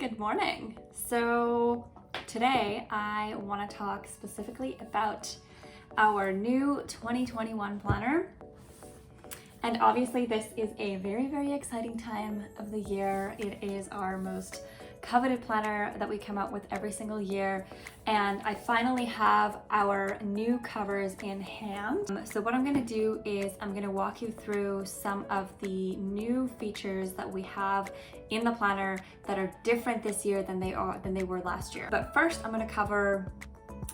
Good morning. So today I want to talk specifically about our new 2021 planner. And obviously this is a very, very exciting time of the year. It is our most coveted planner that we come out with every single year. And I finally have our new covers in hand. So what I'm gonna do is I'm gonna walk you through some of the new features that we have in the planner that are different this year than they were last year. But first I'm gonna cover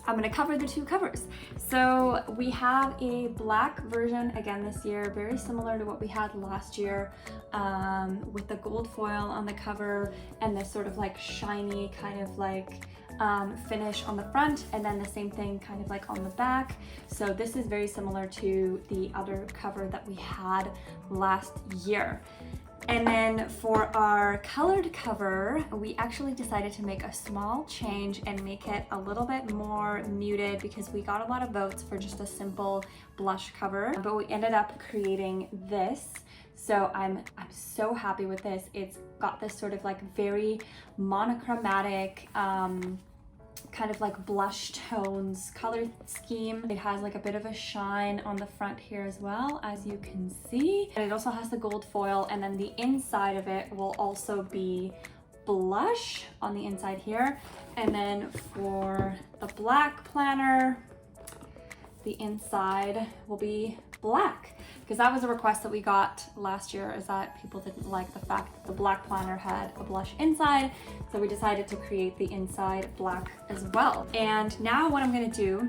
the two covers. So we have a black version again this year, very similar to what we had last year, with the gold foil on the cover and this sort of like shiny kind of like finish on the front, and then the same thing kind of like on the back. So this is very similar to the other cover that we had last year. And then for our colored cover, we actually decided to make a small change and make it a little bit more muted because we got a lot of votes for just a simple blush cover, but we ended up creating this. So I'm so happy with this. It's got this sort of like very monochromatic, kind of like blush tones color scheme. It has like a bit of a shine on the front here as well, as you can see. And it also has the gold foil, and then the inside of it will also be blush on the inside here. And then for the black planner, the inside will be black, because that was a request that we got last year, is that people didn't like the fact that the black planner had a blush inside, so we decided to create the inside black as well. And now what I'm going to do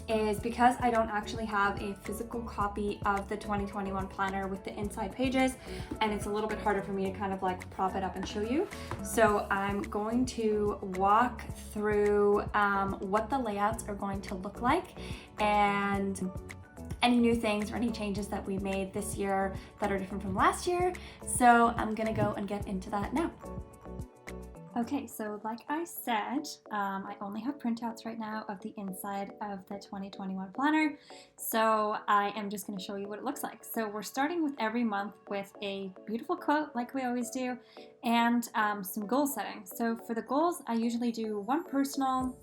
is, because I don't actually have a physical copy of the 2021 planner with the inside pages, and it's a little bit harder for me to kind of like prop it up and show you, so I'm going to walk through what the layouts are going to look like and any new things or any changes that we made this year that are different from last year. So I'm gonna go and get into that now. Okay, so like I said, I only have printouts right now of the inside of the 2021 planner. So I am just gonna show you what it looks like. So we're starting with every month with a beautiful quote like we always do, and some goal setting. So for the goals, I usually do one personal,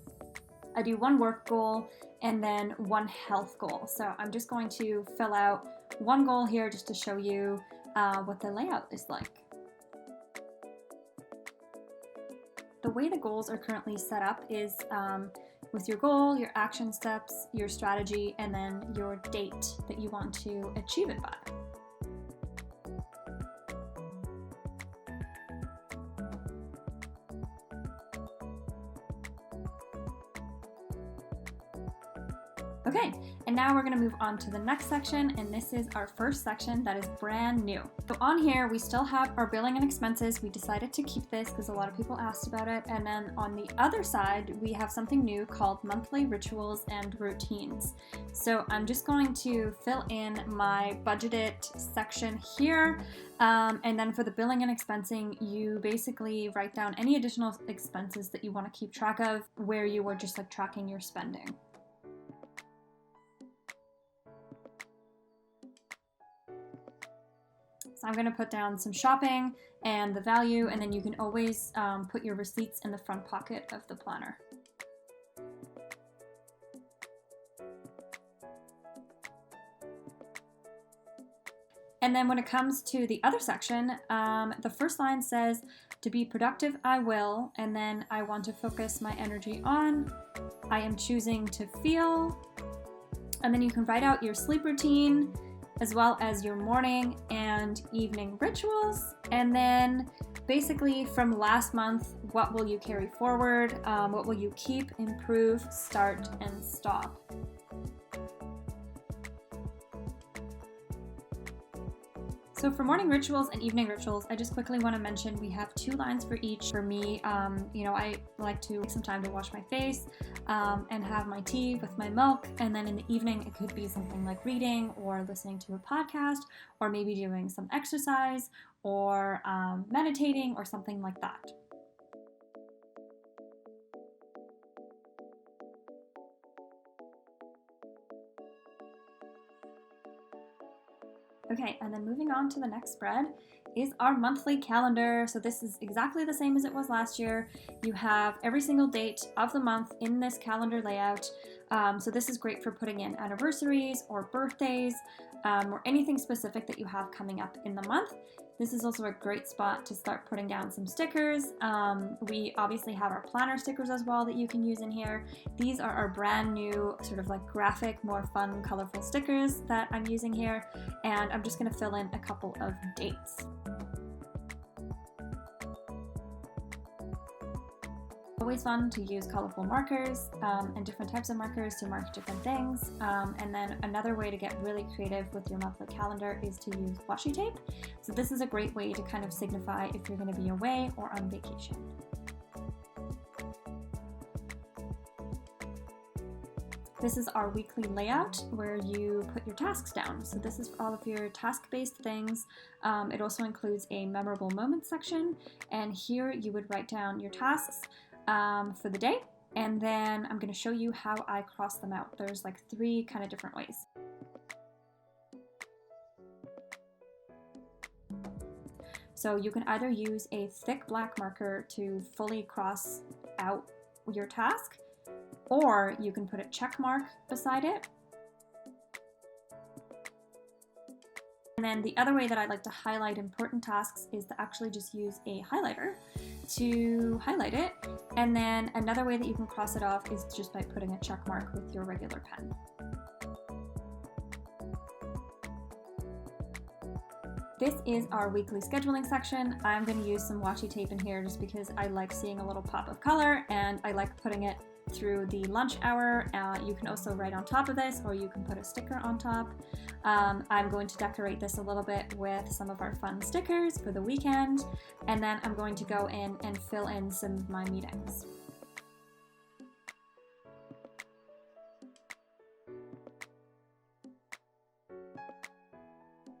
I do one work goal, and then one health goal. So I'm just going to fill out one goal here just to show you what the layout is like. The way the goals are currently set up is with your goal, your action steps, your strategy, and then your date that you want to achieve it by. Okay, and now we're going to move on to the next section, and this is our first section that is brand new. So on here, we still have our billing and expenses. We decided to keep this because a lot of people asked about it. And then on the other side, we have something new called monthly rituals and routines. So I'm just going to fill in my budgeted section here. And then for the billing and expensing, you basically write down any additional expenses that you want to keep track of, where you were just like tracking your spending. So I'm going to put down some shopping and the value, and then you can always put your receipts in the front pocket of the planner. And then when it comes to the other section, the first line says, to be productive, I will, and then I want to focus my energy on, I am choosing to feel, and then you can write out your sleep routine, as well as your morning and evening rituals. And then basically from last month, what will you carry forward? What will you keep, improve, start, and stop? So for morning rituals and evening rituals, I just quickly want to mention we have 2 lines for each. For me, I like to take some time to wash my face and have my tea with my milk. And then in the evening, it could be something like reading or listening to a podcast, or maybe doing some exercise or meditating or something like that. Okay, and then moving on to the next spread is our monthly calendar. So this is exactly the same as it was last year. You have every single date of the month in this calendar layout. So this is great for putting in anniversaries or birthdays or anything specific that you have coming up in the month. This is also a great spot to start putting down some stickers. We obviously have our planner stickers as well that you can use in here. These are our brand new sort of like graphic, more fun, colorful stickers that I'm using here. And I'm just gonna fill in a couple of dates. Always fun to use colorful markers and different types of markers to mark different things. And then another way to get really creative with your monthly calendar is to use washi tape. So this is a great way to kind of signify if you're going to be away or on vacation. This is our weekly layout where you put your tasks down. So this is for all of your task-based things. It also includes a memorable moments section, and here you would write down your tasks for the day, and then I'm going to show you how I cross them out. There's like 3 kind of different ways. So you can either use a thick black marker to fully cross out your task, or you can put a check mark beside it. And then the other way that I like to highlight important tasks is to actually just use a highlighter to highlight it. And then another way that you can cross it off is just by putting a check mark with your regular pen. This is our weekly scheduling section. I'm going to use some washi tape in here just because I like seeing a little pop of color and I like putting it through the lunch hour. You can also write on top of this, or you can put a sticker on top. I'm going to decorate this a little bit with some of our fun stickers for the weekend, and then I'm going to go in and fill in some of my meetings.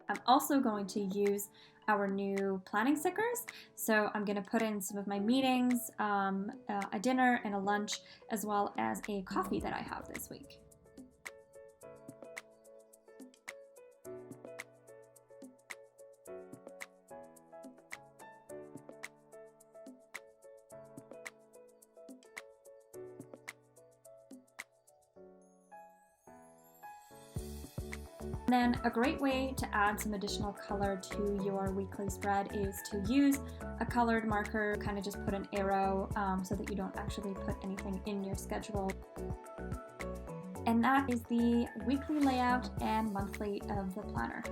I'm also going to use our new planning stickers. So I'm going to put in some of my meetings, a dinner and a lunch, as well as a coffee that I have this week. And then a great way to add some additional color to your weekly spread is to use a colored marker, kind of just put an arrow so that you don't actually put anything in your schedule. And that is the weekly layout and monthly of the planner.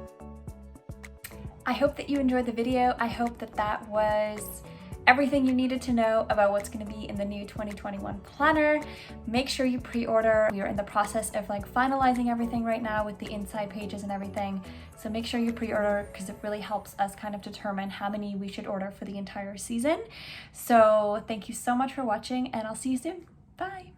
I hope that you enjoyed the video. I hope that that was everything you needed to know about what's going to be in the new 2021 planner. Make sure you pre-order. We are in the process of like finalizing everything right now with the inside pages and everything. So make sure you pre-order because it really helps us kind of determine how many we should order for the entire season. So thank you so much for watching, and I'll see you soon. Bye.